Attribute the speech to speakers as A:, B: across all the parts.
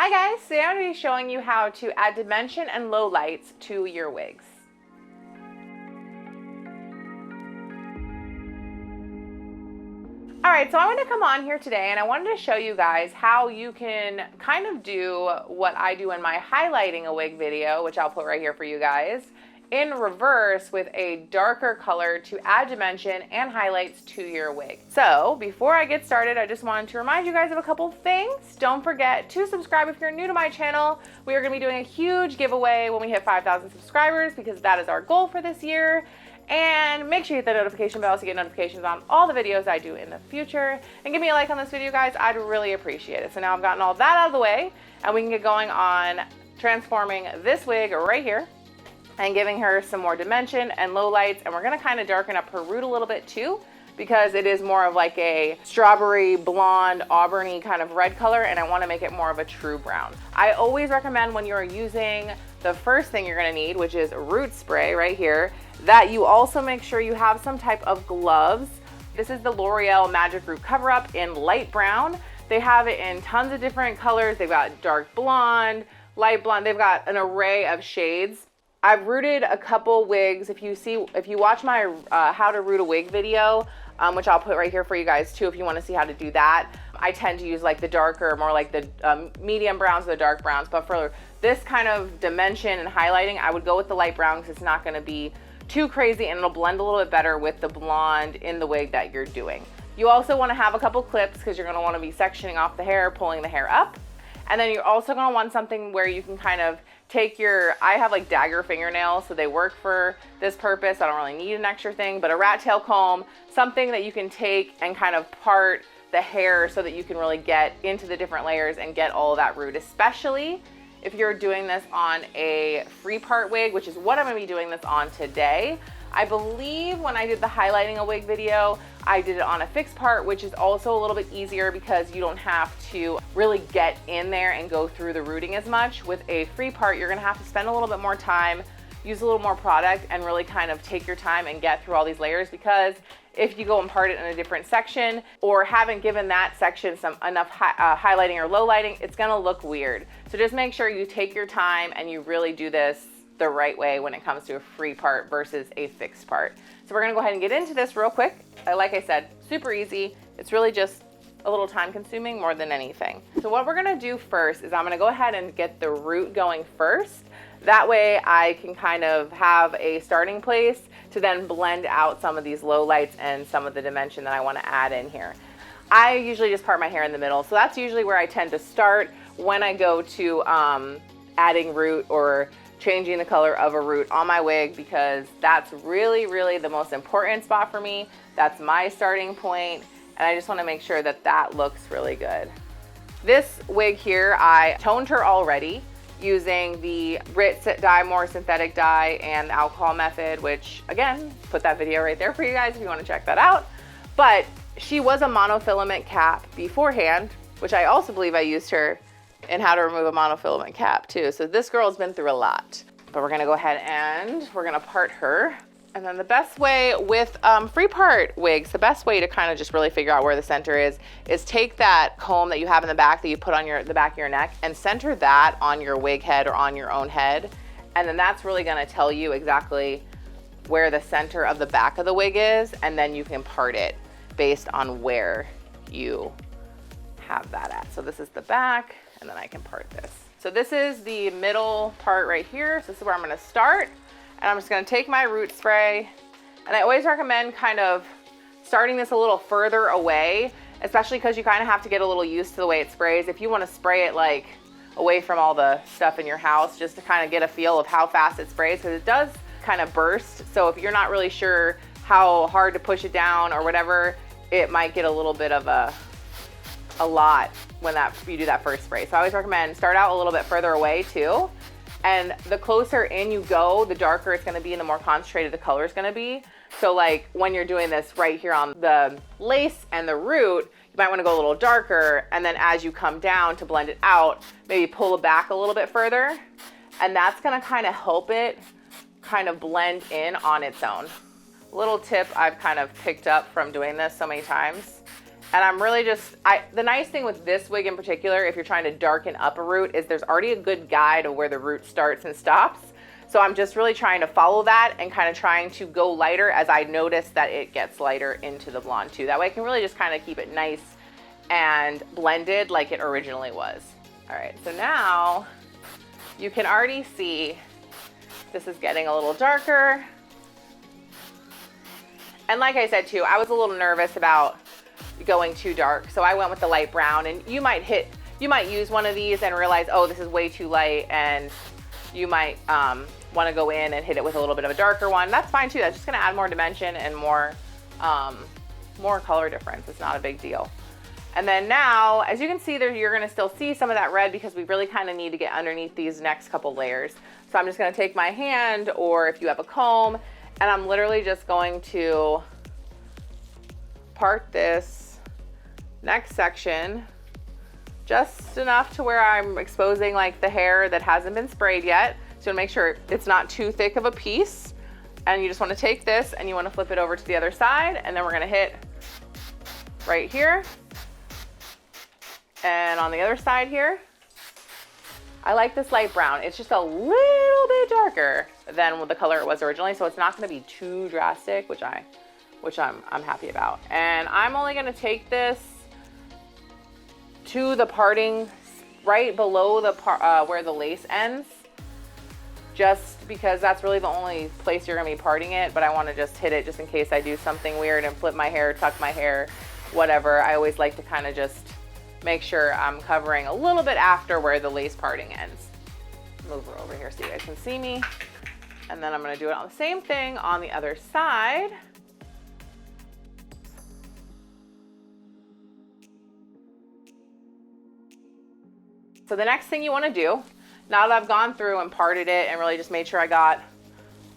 A: Hi guys, today I'm going to be showing you how to add dimension and low lights to your wigs. Alright, so I wanted to come on here today and I wanted to show you guys how you can kind of do what I do in my highlighting a wig video, which I'll put right here for you guys, in reverse with a darker color to add dimension and highlights to your wig. So before I get started, I just wanted to remind you guys of a couple things. Don't forget to subscribe if you're new to my channel. We are going to be doing a huge giveaway when we hit 5,000 subscribers because that is our goal for this year. And make sure you hit the notification bell so you get notifications on all the videos I do in the future. And give me a like on this video, guys. I'd really appreciate it. So now I've gotten all that out of the way and we can get going on transforming this wig right here and giving her some more dimension and low lights. And we're gonna kind of darken up her root a little bit too, because it is more of like a strawberry, blonde, auburny kind of red color, and I wanna make it more of a true brown. I always recommend when you're using the first thing you're gonna need, which is root spray right here, that you also make sure you have some type of gloves. This is the L'Oreal Magic Root Cover Up in light brown. They have it in tons of different colors. They've got dark blonde, light blonde, they've got an array of shades. I've rooted a couple wigs. If you watch my how to root a wig video, which I'll put right here for you guys too, if you want to see how to do that. I tend to use like the darker, more like the medium browns or the dark browns. But for this kind of dimension and highlighting, I would go with the light brown because it's not going to be too crazy and it'll blend a little bit better with the blonde in the wig that you're doing. You also want to have a couple clips because you're going to want to be sectioning off the hair, pulling the hair up. And then you're also going to want something where you can kind of take I have like dagger fingernails, so they work for this purpose. I don't really need an extra thing, but a rat tail comb, something that you can take and kind of part the hair so that you can really get into the different layers and get all of that root, especially if you're doing this on a free part wig, which is what I'm going to be doing this on today. I believe when I did the highlighting a wig video, I did it on a fixed part, which is also a little bit easier because you don't have to really get in there and go through the rooting as much. With a free part, you're gonna have to spend a little bit more time, use a little more product, and really kind of take your time and get through all these layers, because if you go and part it in a different section or haven't given that section enough highlighting or low lighting, it's gonna look weird. So just make sure you take your time and you really do this the right way when it comes to a free part versus a fixed part. So we're gonna go ahead and get into this real quick. Like I said, super easy. It's really just a little time consuming more than anything. So what we're gonna do first is I'm gonna go ahead and get the root going first. That way I can kind of have a starting place to then blend out some of these low lights and some of the dimension that I wanna add in here. I usually just part my hair in the middle. So that's usually where I tend to start when I go to adding root or changing the color of a root on my wig, because that's really, really the most important spot for me. That's my starting point, and I just want to make sure that that looks really good. This wig here, I toned her already using the Rit dye, more synthetic dye, and the alcohol method, which again, put that video right there for you guys if you want to check that out. But she was a monofilament cap beforehand, which I also believe I used her and how to remove a monofilament cap too. So this girl's been through a lot. But we're gonna go ahead and we're gonna part her. And then the best way with free part wigs, the best way to kind of just really figure out where the center is take that comb that you have in the back that you put on the back of your neck and center that on your wig head or on your own head. And then that's really gonna tell you exactly where the center of the back of the wig is, and then you can part it based on where you have that at. So this is the back, and then I can part this. So this is the middle part right here. So this is where I'm gonna start. And I'm just gonna take my root spray. And I always recommend kind of starting this a little further away, especially because you kind of have to get a little used to the way it sprays. If you wanna spray it like away from all the stuff in your house, just to kind of get a feel of how fast it sprays, because it does kind of burst. So if you're not really sure how hard to push it down or whatever, it might get a little bit of a lot when you do that first spray. So I always recommend start out a little bit further away too. And the closer in you go, the darker it's gonna be and the more concentrated the color is gonna be. So like when you're doing this right here on the lace and the root, you might wanna go a little darker, and then as you come down to blend it out, maybe pull it back a little bit further. And that's gonna kind of help it kind of blend in on its own. Little tip I've kind of picked up from doing this so many times And I'm really just, the nice thing with this wig in particular, if you're trying to darken up a root, is there's already a good guide of where the root starts and stops. So I'm just really trying to follow that and kind of trying to go lighter as I notice that it gets lighter into the blonde too. That way I can really just kind of keep it nice and blended like it originally was. All right, so now you can already see this is getting a little darker. And like I said too, I was a little nervous about going too dark, so I went with the light brown. And you might use one of these and realize, oh, this is way too light, and you might want to go in and hit it with a little bit of a darker one. That's fine too. That's just going to add more dimension and more color difference. It's not a big deal. And then now, as you can see there, you're going to still see some of that red because we really kind of need to get underneath these next couple layers. So I'm just going to take my hand, or if you have a comb, and I'm literally just going to part this next section just enough to where I'm exposing like the hair that hasn't been sprayed yet. So to make sure it's not too thick of a piece. And you just want to take this and you want to flip it over to the other side, and then we're going to hit right here. And on the other side here, I like this light brown. It's just a little bit darker than the color it was originally, so it's not going to be too drastic, which I'm happy about. And I'm only going to take this to the parting right below the where the lace ends, just because that's really the only place you're going to be parting it. But I want to just hit it just in case I do something weird and flip my hair, tuck my hair, whatever. I always like to kind of just make sure I'm covering a little bit after where the lace parting ends. Move her over here so you guys can see me. And then I'm going to do it on the same thing on the other side. So the next thing you want to do, now that I've gone through and parted it and really just made sure I got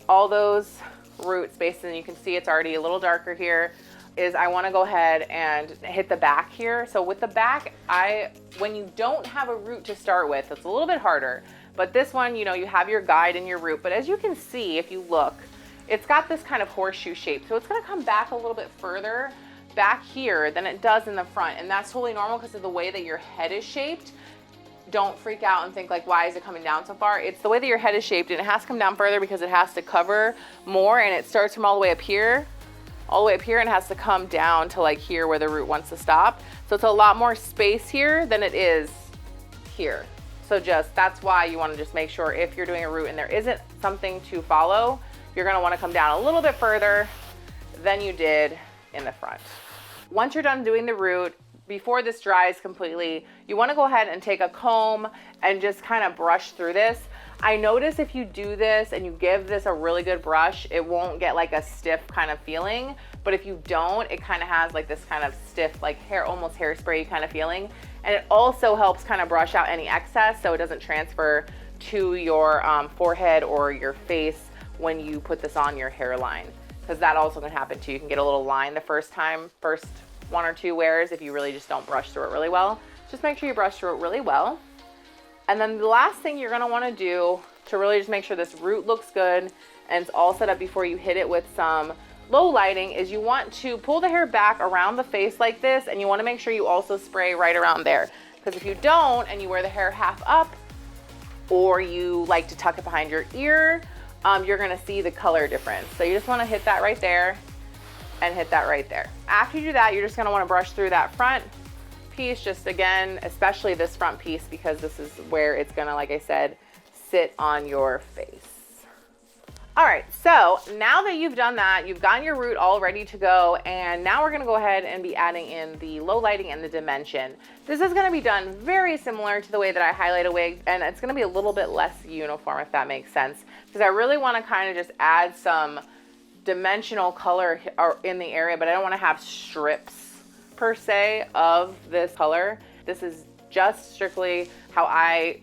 A: all those roots based, and you can see it's already a little darker here, is I want to go ahead and hit the back here. So with the back, when you don't have a root to start with, it's a little bit harder. But this one, you know, you have your guide and your root. But as you can see, if you look, it's got this kind of horseshoe shape. So it's going to come back a little bit further back here than it does in the front. And that's totally normal because of the way that your head is shaped. Don't freak out and think like, why is it coming down so far? It's the way that your head is shaped, and it has to come down further because it has to cover more, and it starts from all the way up here, and has to come down to like here where the root wants to stop. So it's a lot more space here than it is here. So that's why you want to just make sure if you're doing a root and there isn't something to follow, you're going to want to come down a little bit further than you did in the front. Once you're done doing the root, before this dries completely, you want to go ahead and take a comb and just kind of brush through this. I notice if you do this and you give this a really good brush, it won't get like a stiff kind of feeling. But if you don't, it kind of has like this kind of stiff, like almost hairspray kind of feeling. And it also helps kind of brush out any excess so it doesn't transfer to your forehead or your face when you put this on your hairline, because that also can happen too. You can get a little line the first one or two wears if you really just don't brush through it really well. Just make sure you brush through it really well. And then the last thing you're gonna wanna do to really just make sure this root looks good and it's all set up before you hit it with some low lighting is you want to pull the hair back around the face like this, and you wanna make sure you also spray right around there. Because if you don't and you wear the hair half up, or you like to tuck it behind your ear, you're gonna see the color difference. So you just wanna hit that right there and hit that right there. After you do that, you're just gonna wanna brush through that front piece, just again, especially this front piece, because this is where it's gonna, like I said, sit on your face. All right, so now that you've done that, you've gotten your root all ready to go, and now we're gonna go ahead and be adding in the low lighting and the dimension. This is gonna be done very similar to the way that I highlight a wig, and it's gonna be a little bit less uniform, if that makes sense, because I really wanna kind of just add some dimensional color in the area, but I don't wanna have strips per se of this color. This is just strictly how I,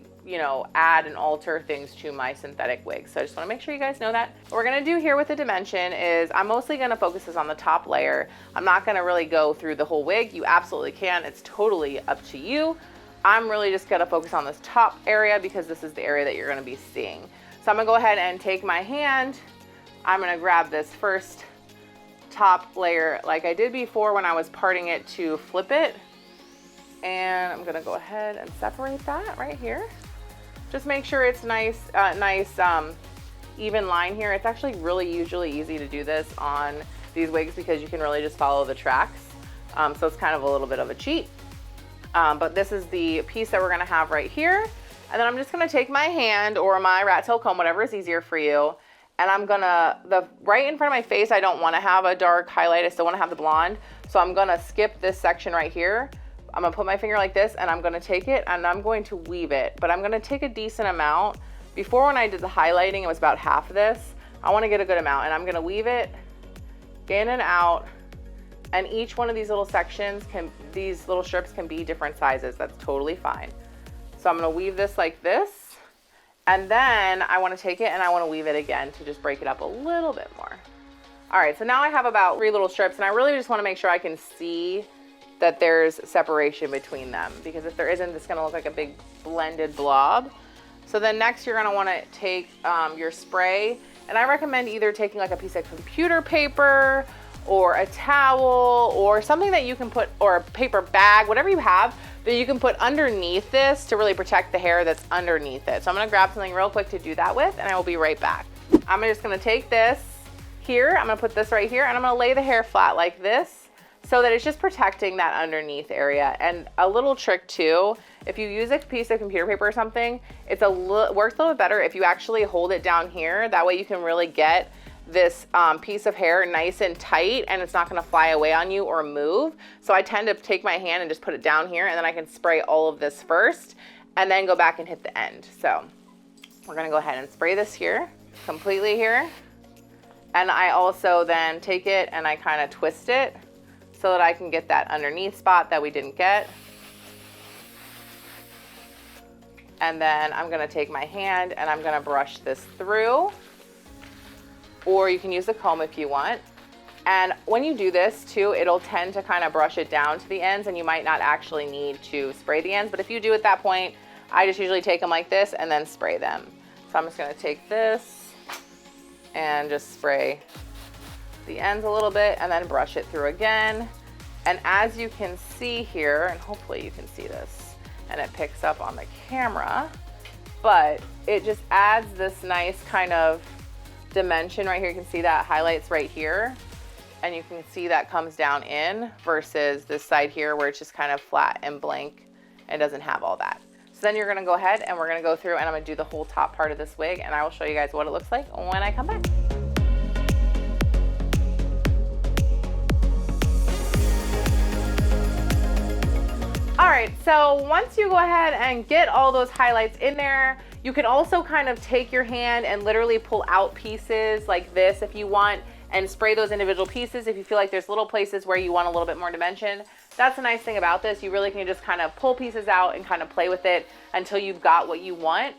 A: add and alter things to my synthetic wigs. So I just wanna make sure you guys know that. What we're gonna do here with the dimension is I'm mostly gonna focus this on the top layer. I'm not gonna really go through the whole wig. You absolutely can, it's totally up to you. I'm really just gonna focus on this top area because this is the area that you're gonna be seeing. So I'm gonna go ahead and take my hand. I'm gonna grab this first top layer like I did before when I was parting it to flip it. And I'm gonna go ahead and separate that right here. Just make sure it's nice, even line here. It's actually usually easy to do this on these wigs because you can really just follow the tracks. So it's kind of a little bit of a cheat. But this is the piece that we're gonna have right here. And then I'm just gonna take my hand or my rat tail comb, whatever is easier for you. And I'm gonna, right in front of my face, I don't wanna have a dark highlight. I still wanna have the blonde. So I'm gonna skip this section right here. I'm gonna put my finger like this and I'm gonna take it and I'm going to weave it. But I'm gonna take a decent amount. Before when I did the highlighting, it was about half of this. I wanna get a good amount and I'm gonna weave it in and out. And each one of these little sections these little strips can be different sizes. That's totally fine. So I'm gonna weave this like this. And then I wanna take it and I wanna weave it again to just break it up a little bit more. All right, so now I have about 3 little strips and I really just wanna make sure I can see that there's separation between them, because if there isn't, it's gonna look like a big blended blob. So then next you're gonna wanna take your spray, and I recommend either taking like a piece of computer paper or a towel or something that you can put, or a paper bag, whatever you have that you can put underneath this to really protect the hair that's underneath it. So I'm gonna grab something real quick to do that with, and I will be right back. I'm just gonna take this here, I'm gonna put this right here, and I'm gonna lay the hair flat like this so that it's just protecting that underneath area. And a little trick too, if you use a piece of computer paper or something, works a little bit better if you actually hold it down here. That way you can really get this piece of hair nice and tight and it's not gonna fly away on you or move. So I tend to take my hand and just put it down here, and then I can spray all of this first and then go back and hit the end. So we're gonna go ahead and spray this here, completely here. And I also then take it and I kind of twist it so that I can get that underneath spot that we didn't get. And then I'm gonna take my hand and I'm gonna brush this through, or you can use the comb if you want. And when you do this too, it'll tend to kind of brush it down to the ends and you might not actually need to spray the ends, but if you do at that point, I just usually take them like this and then spray them. So I'm just gonna take this and just spray the ends a little bit and then brush it through again. And as you can see here, and hopefully you can see this and it picks up on the camera, but it just adds this nice kind of dimension right here. You can see that highlights right here, and you can see that comes down in versus this side here where it's just kind of flat and blank and doesn't have all that. So then you're gonna go ahead and we're gonna go through and I'm gonna do the whole top part of this wig, and I will show you guys what it looks like when I come back. All right, so once you go ahead and get all those highlights in there, you can also kind of take your hand and literally pull out pieces like this if you want, and spray those individual pieces if you feel like there's little places where you want a little bit more dimension. That's the nice thing about this. You really can just kind of pull pieces out and kind of play with it until you've got what you want.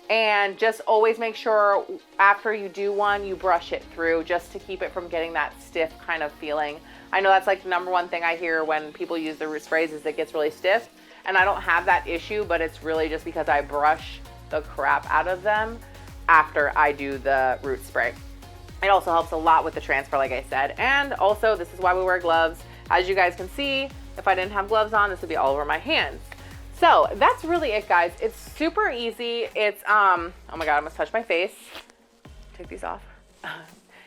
A: And just always make sure after you do one, you brush it through just to keep it from getting that stiff kind of feeling. I know that's like the number one thing I hear when people use the root sprays is it gets really stiff. And I don't have that issue, but it's really just because I brush the crap out of them after I do the root spray. It also helps a lot with the transfer, like I said. And also, this is why we wear gloves. As you guys can see, if I didn't have gloves on, this would be all over my hands. So that's really it, guys. It's super easy. It's, oh my God, I almost touched my face. Take these off.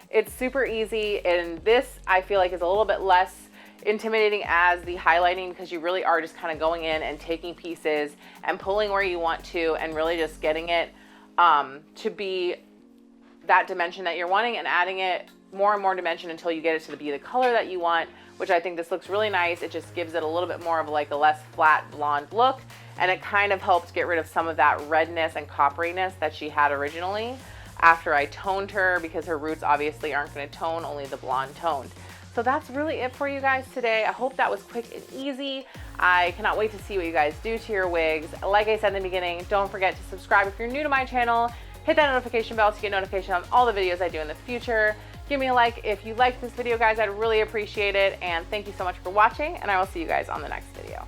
A: It's super easy. And this, I feel like, is a little bit less intimidating as the highlighting, because you really are just kind of going in and taking pieces and pulling where you want to and really just getting it to be that dimension that you're wanting and adding it more and more dimension until you get it to be the color that you want, which I think this looks really nice. It just gives it a little bit more of like a less flat blonde look, and it kind of helps get rid of some of that redness and copperiness that she had originally after I toned her, because her roots obviously aren't going to tone, only the blonde toned. So that's really it for you guys today. I hope that was quick and easy. I cannot wait to see what you guys do to your wigs. Like I said in the beginning, don't forget to subscribe if you're new to my channel. Hit that notification bell to get notification on all the videos I do in the future. Give me a like if you like this video, guys. I'd really appreciate it. And thank you so much for watching, and I will see you guys on the next video.